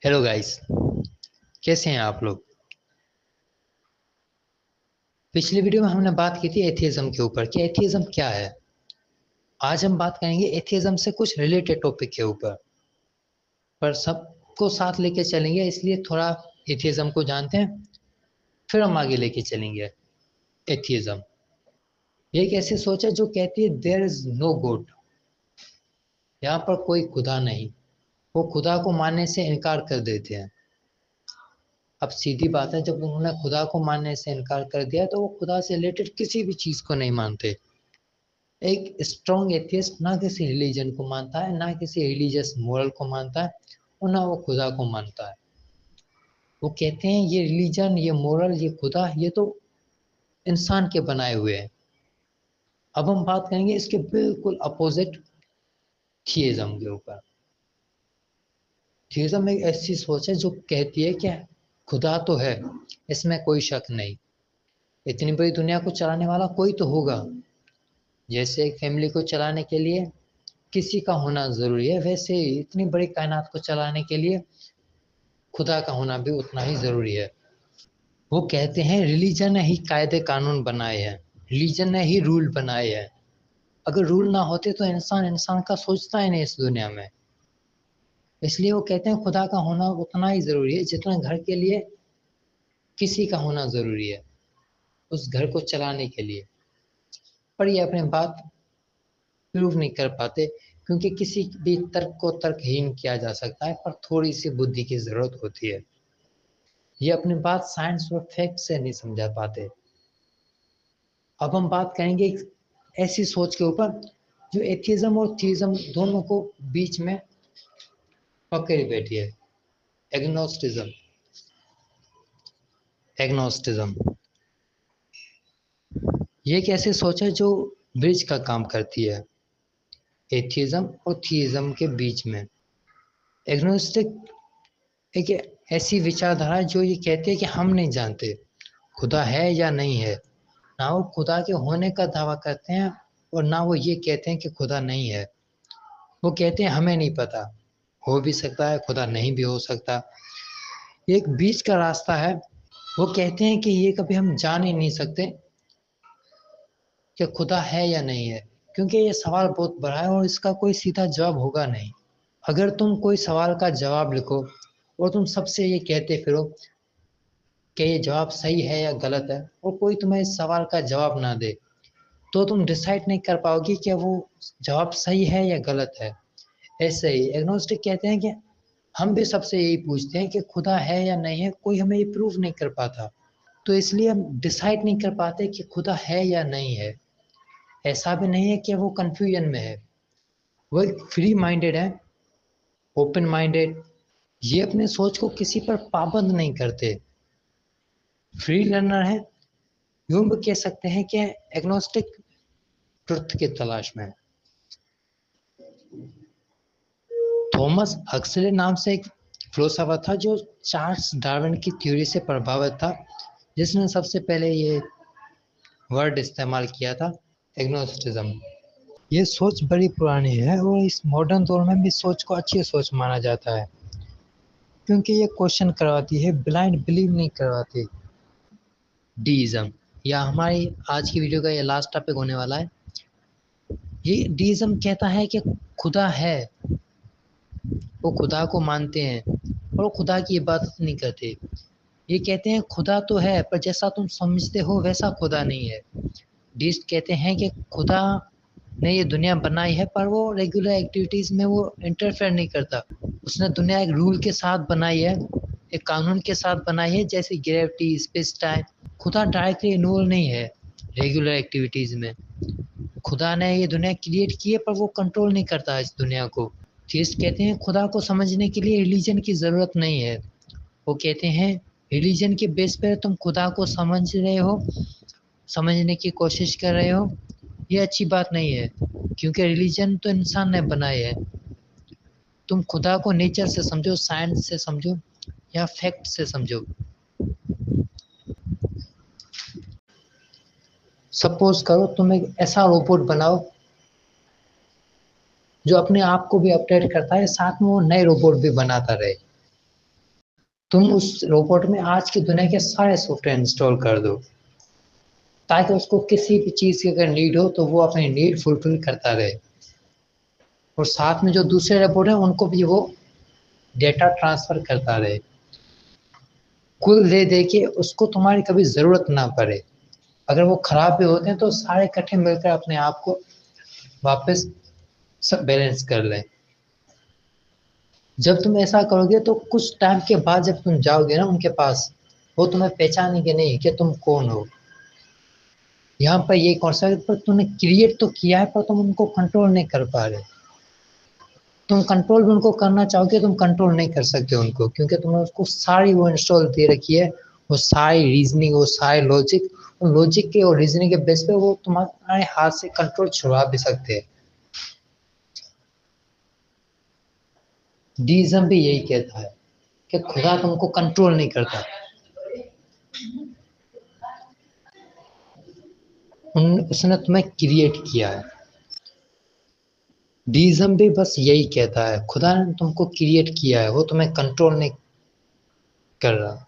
Hello guys, कैसे हैं आप लोग। पिछली वीडियो में हमने बात की थी एथियज्म के ऊपर कि एथियज्म क्या है। आज हम बात करेंगे एथियज्म से कुछ रिलेटेड टॉपिक के ऊपर, पर सबको साथ लेके चलेंगे, इसलिए थोड़ा एथियज्म को जानते हैं, फिर हम आगे लेके चलेंगे। एथियज्म ये एक ऐसी सोच है जो कहती है देयर इज नो गॉड, यहाँ पर कोई खुदा नहीं। वो खुदा को मानने से इनकार कर देते हैं। अब सीधी बात है, जब उन्होंने खुदा को मानने से इनकार कर दिया तो वो खुदा से रिलेटेड किसी भी चीज को नहीं मानते। एक स्ट्रॉन्ग एथियस्ट ना किसी रिलीजन को मानता है, ना किसी रिलीजियस मोरल को मानता है, और ना वो खुदा को मानता है। वो कहते हैं ये रिलीजन, ये मोरल, ये खुदा, ये तो इंसान के बनाए हुए हैं। अब हम बात करेंगे इसके बिल्कुल अपोजिट, थियज्म के ऊपर। थियज्म एक ऐसी सोच है जो कहती है कि खुदा तो है, इसमें कोई शक नहीं। इतनी बड़ी दुनिया को चलाने वाला कोई तो होगा। जैसे एक फैमिली को चलाने के लिए किसी का होना जरूरी है, वैसे ही इतनी बड़ी कायनात को चलाने के लिए खुदा का होना भी उतना ही जरूरी है। वो कहते हैं रिलीजन ने ही कायदे कानून बनाए हैं, रिलीजन ने ही रूल बनाए हैं। अगर रूल ना होते तो इंसान इंसान का सोचता ही नहीं इस दुनिया में। इसलिए वो कहते हैं खुदा का होना उतना ही जरूरी है जितना घर के लिए किसी का होना जरूरी है, उस घर को चलाने के लिए। पर ये अपनी बात प्रूव नहीं कर पाते, क्योंकि किसी भी तर्क को तर्कहीन किया जा सकता है, पर थोड़ी सी बुद्धि की जरूरत होती है। ये अपनी बात साइंस और फैक्ट से नहीं समझा पाते। अब हम बात करेंगे एक ऐसी सोच के ऊपर जो एथिज्म और थियज्म दोनों को बीच में पकड़ बैठी है। एग्नोस्टिज्म। एग्नोस्टिज्म ये एक ऐसी सोच है जो ब्रिज का काम करती है एथिज्म और थियज्म के बीच में। एग्नोस्टिक एक ऐसी विचारधारा जो ये कहती है कि हम नहीं जानते खुदा है या नहीं है। ना वो खुदा के होने का दावा करते हैं, और ना वो ये कहते हैं कि खुदा नहीं है। वो कहते हैं हमें नहीं पता, हो भी सकता है, खुदा नहीं भी हो सकता। ये एक बीच का रास्ता है। वो कहते हैं कि ये कभी हम जान ही नहीं सकते कि खुदा है या नहीं है, क्योंकि ये सवाल बहुत बड़ा है और इसका कोई सीधा जवाब होगा नहीं। अगर तुम कोई सवाल का जवाब लिखो और तुम सबसे ये कहते फिरो कि ये जवाब सही है या गलत है, और कोई तुम्हें इस सवाल का जवाब ना दे, तो तुम डिसाइड नहीं कर पाओगे कि वो जवाब सही है या गलत है। ऐसे ही एग्नोस्टिक कहते हैं कि हम भी सबसे यही पूछते हैं कि खुदा है या नहीं है, कोई हमें ये प्रूव नहीं कर पाता, तो इसलिए हम डिसाइड नहीं कर पाते कि खुदा है या नहीं है। ऐसा भी नहीं है कि वो कंफ्यूजन में है। वो एक फ्री माइंडेड है, ओपन माइंडेड। ये अपने सोच को किसी पर पाबंद नहीं करते, फ्री लर्नर है। यूं भी कह सकते हैं कि एग्नोस्टिक ट्रुथ की तलाश में। थॉमस हक्सले नाम से एक फिलोसोफर था जो चार्ल्स डार्विन की थ्योरी से प्रभावित था, जिसने सबसे पहले ये वर्ड इस्तेमाल किया था, एग्नोस्टिज्म। ये सोच बड़ी पुरानी है और इस मॉडर्न दौर में भी सोच को अच्छी सोच माना जाता है, क्योंकि ये क्वेश्चन करवाती है, ब्लाइंड बिलीव नहीं करवाती। डीइज्म, या हमारी आज की वीडियो का ये लास्ट टॉपिक होने वाला है। ये डीइज्म कहता है कि खुदा है, वो खुदा को मानते हैं और वो खुदा की इबादत नहीं करते। ये कहते हैं खुदा तो है, पर जैसा तुम समझते हो वैसा खुदा नहीं है। डीस्ट कहते हैं कि खुदा ने ये दुनिया बनाई है, पर वो रेगुलर एक्टिविटीज में वो इंटरफेयर नहीं करता। उसने दुनिया एक रूल के साथ बनाई है, एक कानून के साथ बनाई है, जैसे ग्रेविटी, स्पेस टाइम। खुदा डायरेक्टली इन्वॉल्व नहीं है रेगुलर एक्टिविटीज में। खुदा ने ये दुनिया क्रिएट की है, पर वो कंट्रोल नहीं करता इस दुनिया को। थीस्ट कहते हैं खुदा को समझने के लिए रिलीजन की जरूरत नहीं है। वो कहते हैं रिलीजन के बेस पर तुम खुदा को समझ रहे हो, समझने की कोशिश कर रहे हो, ये अच्छी बात नहीं है, क्योंकि रिलीजन तो इंसान ने बनाए है। तुम खुदा को नेचर से समझो, साइंस से समझो, या फैक्ट से समझो। सपोज करो तुम एक ऐसा रोबोट बनाओ जो अपने आप को भी अपडेट करता है, साथ में वो नए रोबोट भी बनाता रहे। तुम उस रोबोट में आज की दुनिया के सारे सॉफ्टवेयर इंस्टॉल कर दो, ताकि उसको किसी भी चीज़ की अगर नीड हो तो वो अपनी नीड फुलफिल करता रहे, और साथ में जो दूसरे रोबोट हैं उनको भी वो डेटा ट्रांसफर करता रहे। कुल दे दे के उसको तुम्हारी कभी ज़रूरत ना पड़े। अगर वो खराब भी होते हैं तो सारे इकट्ठे मिलकर अपने आप को वापस सब बैलेंस कर लें। जब तुम ऐसा करोगे तो कुछ टाइम के बाद जब तुम जाओगे ना उनके पास, वो तुम्हें पहचानेंगे नहीं कि तुम कौन हो। यहाँ पर ये कॉन्सेप्ट पर तुमने क्रिएट तो किया है, पर तुम उनको कंट्रोल नहीं कर पा रहे। तुम कंट्रोल भी उनको करना चाहोगे, तुम कंट्रोल नहीं कर सकते उनको, क्योंकि तुमने उसको सारी वो इंस्टॉल दे रखी है, वो सारी रीजनिंग, वो सारे लॉजिक, और लॉजिक के और रीजनिंग के बेस पे वो तुम्हारे हाथ से कंट्रोल छुड़ा भी सकते हैं। डीज़म भी यही कहता है कि खुदा तुमको कंट्रोल नहीं करता, उसने तुम्हें क्रिएट किया है। डीज़म भी बस यही कहता है, खुदा ने तुमको क्रिएट किया है, वो तुम्हें कंट्रोल नहीं कर रहा।